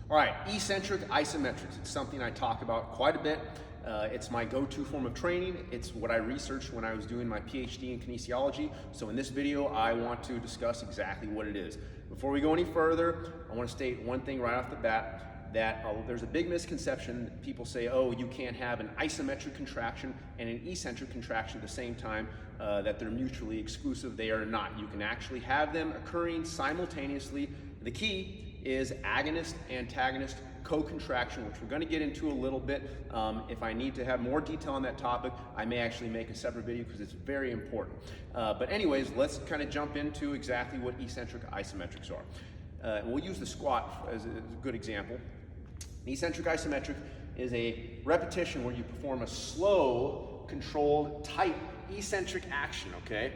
All right, eccentric isometrics. It's something I talk about quite a bit. It's my go-to form of training. It's what I researched when I was doing my PhD in kinesiology. So in this video, I want to discuss exactly what it is. Before we go any further, I want to state one thing right off the bat, that there's a big misconception. People say, oh, you can't have an isometric contraction and an eccentric contraction at the same time, that they're mutually exclusive. They are not. You can actually have them occurring simultaneously. The key is agonist-antagonist co-contraction, which we're going to get into a little bit. If I need to have more detail on that topic, I may actually make a separate video because it's very important. But anyways, let's kind of jump into exactly what eccentric isometrics are. We'll use the squat as a good example. An eccentric isometric is a repetition where you perform a slow, controlled, tight eccentric action, okay?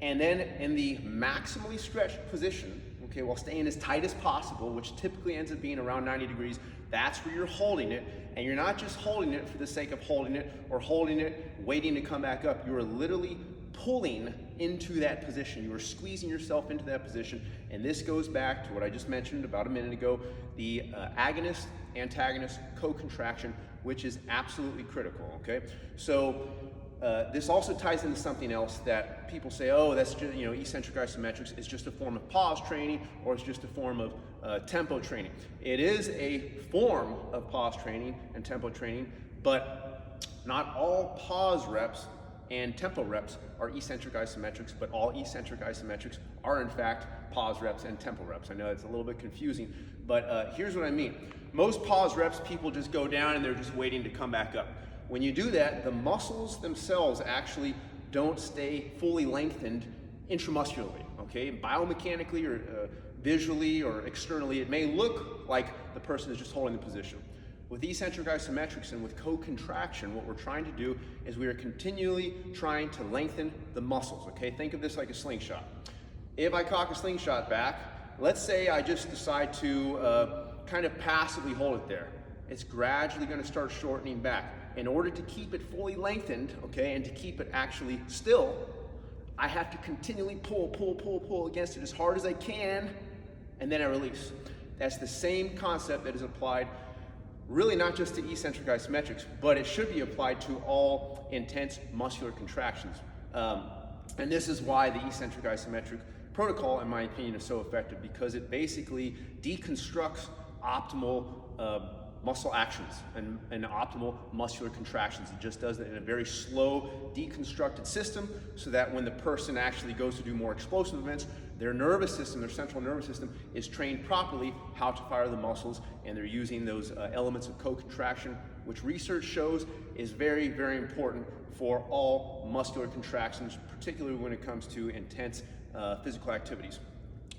And then in the maximally stretched position, okay, while staying as tight as possible, which typically ends up being around 90 degrees, that's where you're holding it. And you're not just holding it for the sake of holding it or holding it, waiting to come back up. You are literally pulling into that position. You are squeezing yourself into that position. And this goes back to what I just mentioned about a minute ago, the agonist-antagonist co-contraction, which is absolutely critical, okay? So this also ties into something else that people say, oh, that's just, eccentric isometrics is just a form of pause training, or it's just a form of tempo training. It is a form of pause training and tempo training, but not all pause reps and tempo reps are eccentric isometrics, but all eccentric isometrics are in fact pause reps and tempo reps. I know it's a little bit confusing, but here's what I mean. Most pause reps, people just go down and they're just waiting to come back up. When you do that, the muscles themselves actually don't stay fully lengthened intramuscularly, okay? Biomechanically or visually or externally, it may look like the person is just holding the position. With eccentric isometrics and with co-contraction, what we're trying to do is we are continually trying to lengthen the muscles, okay? Think of this like a slingshot. If I cock a slingshot back, let's say I just decide to kind of passively hold it there. It's gradually going to start shortening back. In order to keep it fully lengthened, okay, and to keep it actually still, I have to continually pull against it as hard as I can, and then I release. That's the same concept that is applied really not just to eccentric isometrics, but it should be applied to all intense muscular contractions. And this is why the eccentric isometric protocol, in my opinion, is so effective, because it basically deconstructs optimal muscle actions and optimal muscular contractions. It just does it in a very slow, deconstructed system, so that when the person actually goes to do more explosive events, their nervous system, their central nervous system, is trained properly how to fire the muscles, and they're using those elements of co-contraction, which research shows is very, very important for all muscular contractions, particularly when it comes to intense physical activities.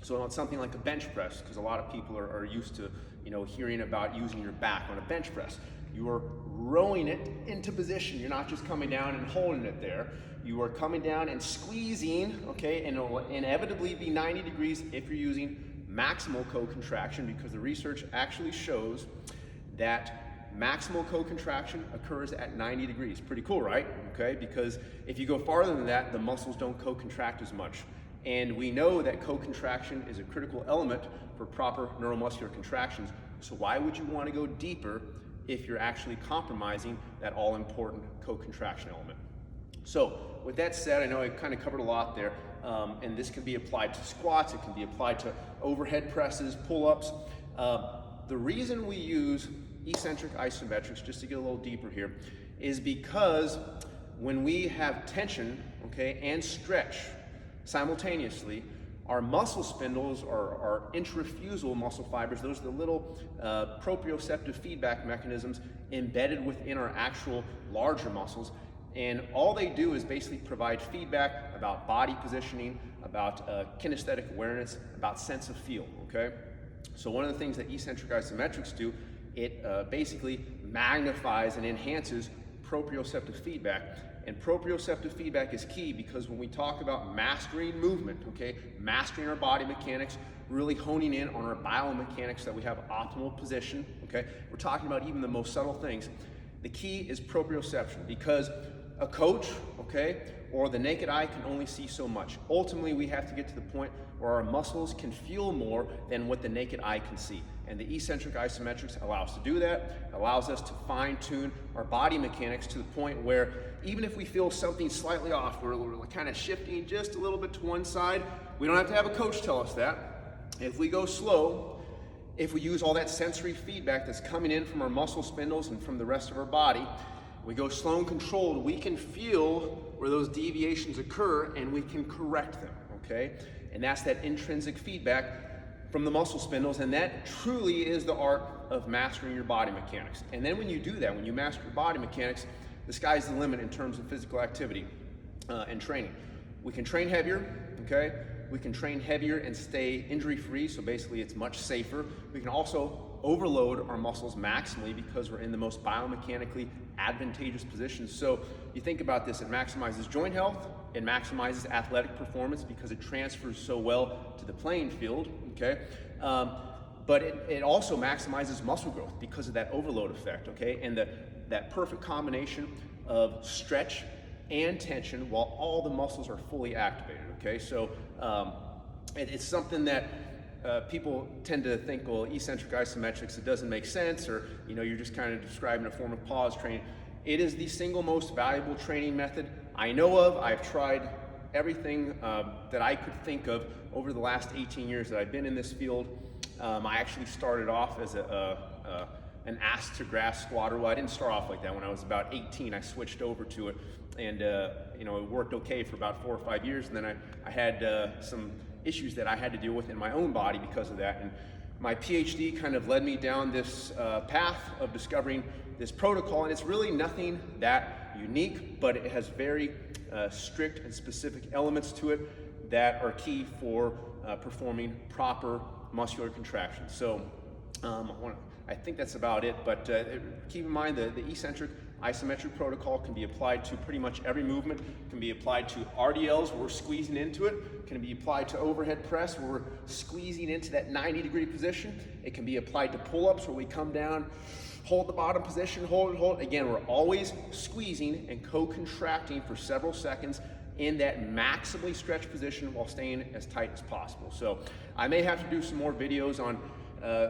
So on something like a bench press, because a lot of people are used to hearing about using your back on a bench press. You are rowing it into position. You're not just coming down and holding it there. You are coming down and squeezing, okay, and it will inevitably be 90 degrees if you're using maximal co-contraction, because the research actually shows that maximal co-contraction occurs at 90 degrees. Pretty cool, right? Okay, because if you go farther than that, the muscles don't co-contract as much. And we know that co-contraction is a critical element for proper neuromuscular contractions. So why would you want to go deeper if you're actually compromising that all-important co-contraction element? So with that said, I know I kind of covered a lot there, and this can be applied to squats, it can be applied to overhead presses, pull-ups. The reason we use eccentric isometrics, just to get a little deeper here, is because when we have tension, okay, and stretch simultaneously, our muscle spindles, or our intrafusal muscle fibers, those are the little proprioceptive feedback mechanisms embedded within our actual larger muscles. And all they do is basically provide feedback about body positioning, about kinesthetic awareness, about sense of feel, okay? So one of the things that eccentric isometrics do, it basically magnifies and enhances proprioceptive feedback. And proprioceptive feedback is key, because when we talk about mastering movement, okay, mastering our body mechanics, really honing in on our biomechanics so that we have optimal position, okay, we're talking about even the most subtle things. The key is proprioception, because a coach, okay, or the naked eye can only see so much. Ultimately, we have to get to the point where our muscles can feel more than what the naked eye can see. And the eccentric isometrics allow us to do that, allows us to fine tune our body mechanics to the point where even if we feel something slightly off, we're kind of shifting just a little bit to one side, we don't have to have a coach tell us that. If we go slow, if we use all that sensory feedback that's coming in from our muscle spindles and from the rest of our body, we go slow and controlled, we can feel where those deviations occur and we can correct them, okay? And that's that intrinsic feedback from the muscle spindles, and that truly is the art of mastering your body mechanics. And then when you do that, when you master your body mechanics, the sky's the limit in terms of physical activity and training. We can train heavier, okay? We can train heavier and stay injury-free, so basically it's much safer. We can also overload our muscles maximally because we're in the most biomechanically advantageous positions. So you think about this, it maximizes joint health, it maximizes athletic performance because it transfers so well to the playing field, okay? But it also maximizes muscle growth because of that overload effect, okay? And that perfect combination of stretch and tension while all the muscles are fully activated, okay? So it's something that people tend to think, well, eccentric isometrics, it doesn't make sense, or you're just kind of describing a form of pause training. It is the single most valuable training method I know of. I've tried everything that I could think of over the last 18 years that I've been in this field. I actually started off as an ass to grass squatter. Well, I didn't start off like that. When I was about 18, I switched over to it, and it worked okay for about 4 or 5 years, and then I had some issues that I had to deal with in my own body because of that. And my PhD kind of led me down this path of discovering this protocol, and it's really nothing that unique, but it has very strict and specific elements to it that are key for performing proper muscular contractions. So I think that's about it, but keep in mind the eccentric isometric protocol can be applied to pretty much every movement. It can be applied to RDLs where we're squeezing into it. It can be applied to overhead press where we're squeezing into that 90-degree position. It can be applied to pull-ups where we come down, hold the bottom position, hold it. Again, we're always squeezing and co-contracting for several seconds in that maximally stretched position while staying as tight as possible. So I may have to do some more videos on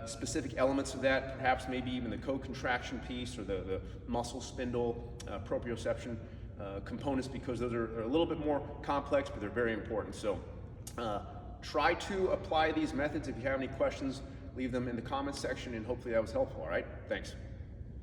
specific elements of that, perhaps maybe even the co-contraction piece or the muscle spindle proprioception components, because those are a little bit more complex, but they're very important. So try to apply these methods. If you have any questions, leave them in the comments section, and hopefully that was helpful. All right, thanks.